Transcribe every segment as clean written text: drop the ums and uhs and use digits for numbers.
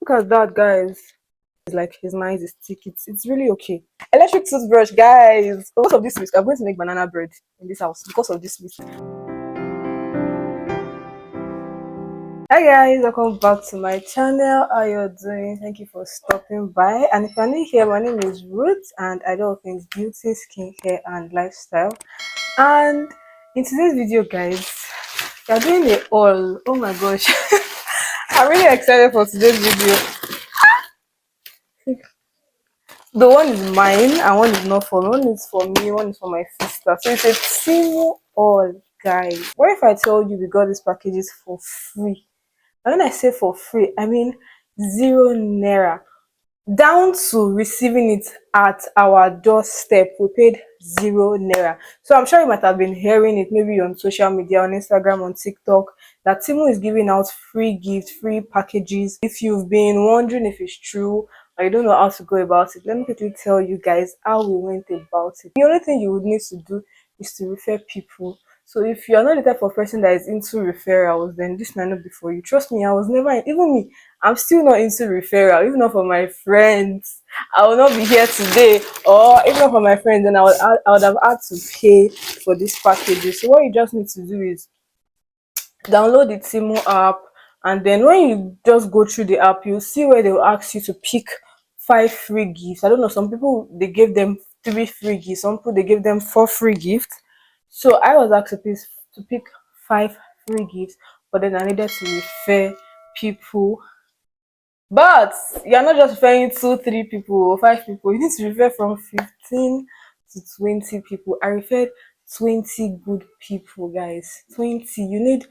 Look at that, guys. It's like his nice is thick. It's really okay. Electric toothbrush, guys. Because of this whisk, I'm going to make banana bread in this house because of this whisk. Hi guys, welcome back to my channel. How you doing? Thank you for stopping by. And if you're new here, my name is Ruth and I do all things beauty, skincare and lifestyle. And in today's video, guys, we are doing it all. Oh my gosh. I'm really excited for today's video. The one is mine and one is not for me. One is for me, one is for my sister. So it's a Temu all, guys. What if I tell you we got these packages for free? And when I say for free, I mean 0 naira. Down to receiving it at our doorstep, we paid 0 naira. So I'm sure you might have been hearing it maybe on social media, on Instagram, on TikTok, that Temu is giving out free gifts, free packages. If you've been wondering if it's true or you don't know how to go about it, let me quickly tell you guys how we went about it. The only thing you would need to do is to refer people. So if you're not the type of person that is into referrals, then this might not be for you. Trust me, I was never, even me, I'm still not into referral, even not for my friends. I will not be here today, or even not for my friends, then I would have had to pay for this package. So what you just need to do is download the Temu app, and then when you just go through the app, you'll see where they'll ask you to pick 5 free gifts. I don't know, some people they gave them 3 free gifts, some people they gave them 4 free gifts. So I was asked to pick 5 free gifts, but then I needed to refer people. But you're not just referring 2, 3 people or 5 people. You need to refer from 15 to 20 people. I referred 20 good people, guys. 20. You need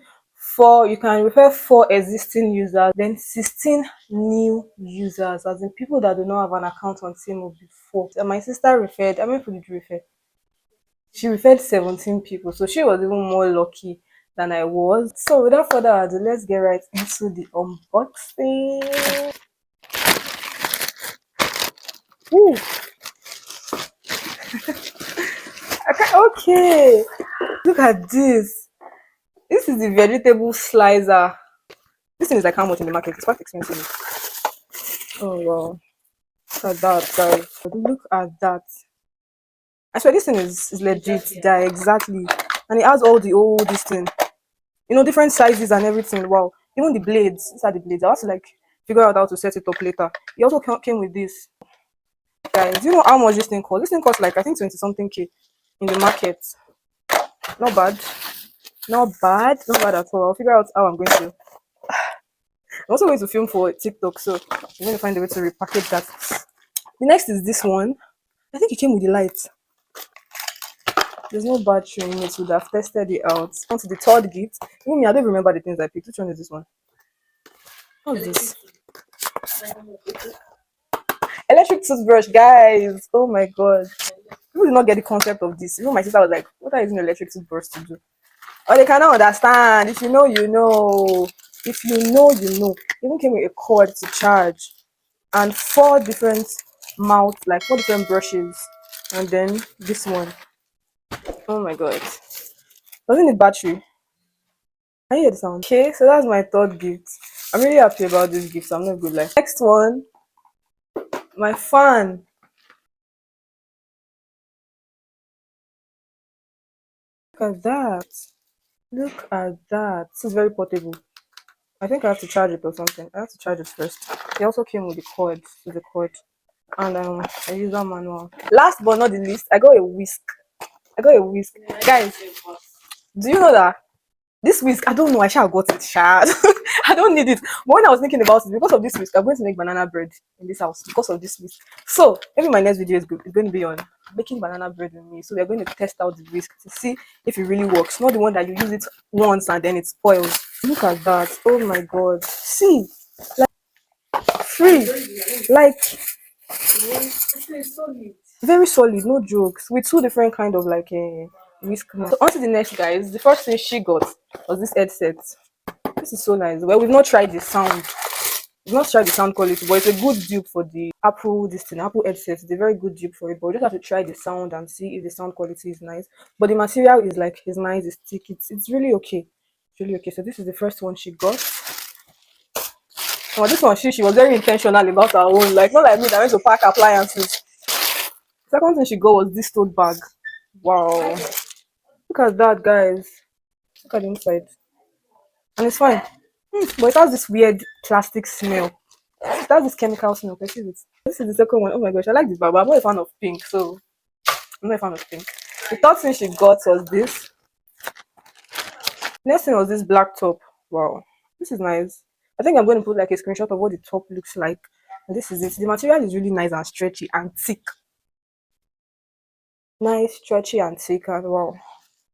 4. You can refer 4 existing users, then 16 new users, as in people that do not have an account on Temu before. And my sister referred. How many people did you refer? She referred 17 people, so she was even more lucky than I was. So without further ado, let's get right into the unboxing. Ooh. Okay, look at this. This is the vegetable slicer. This thing is like how much in the market? It's quite expensive. Oh wow, look at that, guys. Look at that. I swear this thing is legit. There exactly, and it has all the old this thing. You know, different sizes and everything. Wow, even the blades. These are the blades. I have to like figure out how to set it up later. It also came with this, guys. Do you know how much this thing cost? This thing costs like I think 20 something K in the market. Not bad. Not bad. Not bad at all. I'll figure out how I'm going to. I'm also going to film for TikTok, so I'm going to find a way to repackage that. The next is this one. I think it came with the light. There's no battery in it, would have tested it out. On to the third gift. Even me, I don't remember the things I picked. Which one is this one? What's this? Electric toothbrush, guys. Oh my god. People did not get the concept of this. Even my sister was like, what are you using electric toothbrush to do? Or they cannot understand. If you know, you know. If you know, you know. It even came with a cord to charge. And 4 different mouth, like 4 different brushes. And then this one. Oh my god. Doesn't need battery. Can you hear the sound? Okay, so that's my third gift. I'm really happy about this gift. I'm not good. Like next one, my fan. Look at that. Look at that. This is very portable. I think I have to charge it or something. I have to charge it first. It also came with the cord, and a user manual. Last but not the least, I got a whisk. Guys. Do you know that this whisk? I don't know. I shall got it. Shad. I don't need it. But when I was thinking about it, because of this whisk, I'm going to make banana bread in this house because of this whisk. So maybe my next video is going to be on making banana bread with me. So we are going to test out the whisk to see if it really works. Not the one that you use it once and then it spoils. Look at that. Oh my god. See, like free, like very solid. No jokes. With 2 different kind of like a whisk. So on to the next, guys. The first thing she got was this headset. This is so nice. Well, we've not tried the sound. We've not tried the sound quality, but it's a good dupe for the Apple Apple headset. It's a very good dupe for it, but we just have to try the sound and see if the sound quality is nice. But the material is like is nice, it's thick, it's really okay. It's really okay. So this is the first one she got. Well, this one, she was very intentional about her own. Like, not like me that went to pack appliances. Second thing she got was this tote bag. Wow. Look at that, guys. Look at the inside. And it's fine. But it has this weird plastic smell. It has this chemical smell. Perceive it. This is the second one. Oh my gosh, I like this bag, but I'm not a fan of pink, so I'm not a fan of pink. The third thing she got was this. Next thing was this black top. Wow. This is nice. I think I'm going to put like a screenshot of what the top looks like. And this is it. The material is really nice and stretchy and thick. Nice, stretchy and thick and wow.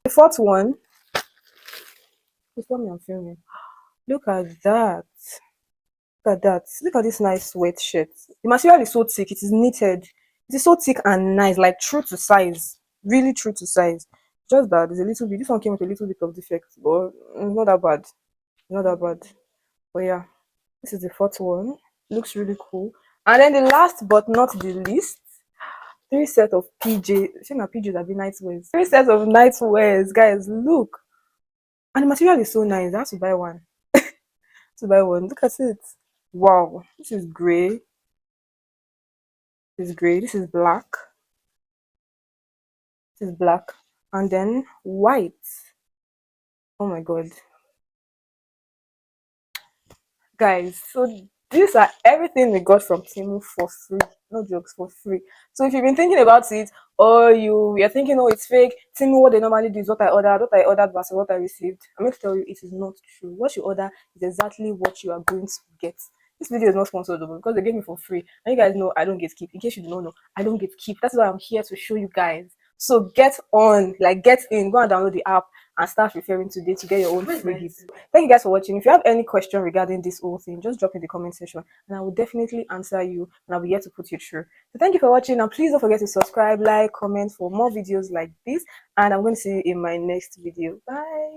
The fourth one, please tell me I'm filming. Look at that. Look at that. Look at this nice sweatshirt. The material is so thick. It is knitted. It is so thick and nice, like true to size. Really true to size. Just that there's a little bit. This one came with a little bit of defect, but it's not that bad. Not that bad. But yeah, this is the fourth one. Looks really cool. And then the last but not the least, three sets of PJ. Shey na PJs abi night wears. Three sets of night wears, guys. Look, and the material is so nice. I have to buy one. To buy one. Look at it. Wow, this is gray. This is gray. This is black. This is black, and then white. Oh my god, guys, so these are everything we got from Temu for free. No jokes, for free. So if you've been thinking about it, or you're thinking, oh, it's fake, Temu, what they normally do is what I ordered versus what I received, I'm going to tell you it is not true. What you order is exactly what you are going to get. This video is not sponsored though, because they gave me for free, and you guys know I don't get keep. In case you do not know, I don't get keep. That's why I'm here to show you guys. So get on, like get in, go and download the app and start referring today to get your own free gifts. Thank you guys for watching. If you have any question regarding this whole thing, just drop in the comment section and I will definitely answer you and I'll be here to put you through. So thank you for watching, and please don't forget to subscribe, like, comment for more videos like this, and I'm going to see you in my next video. Bye.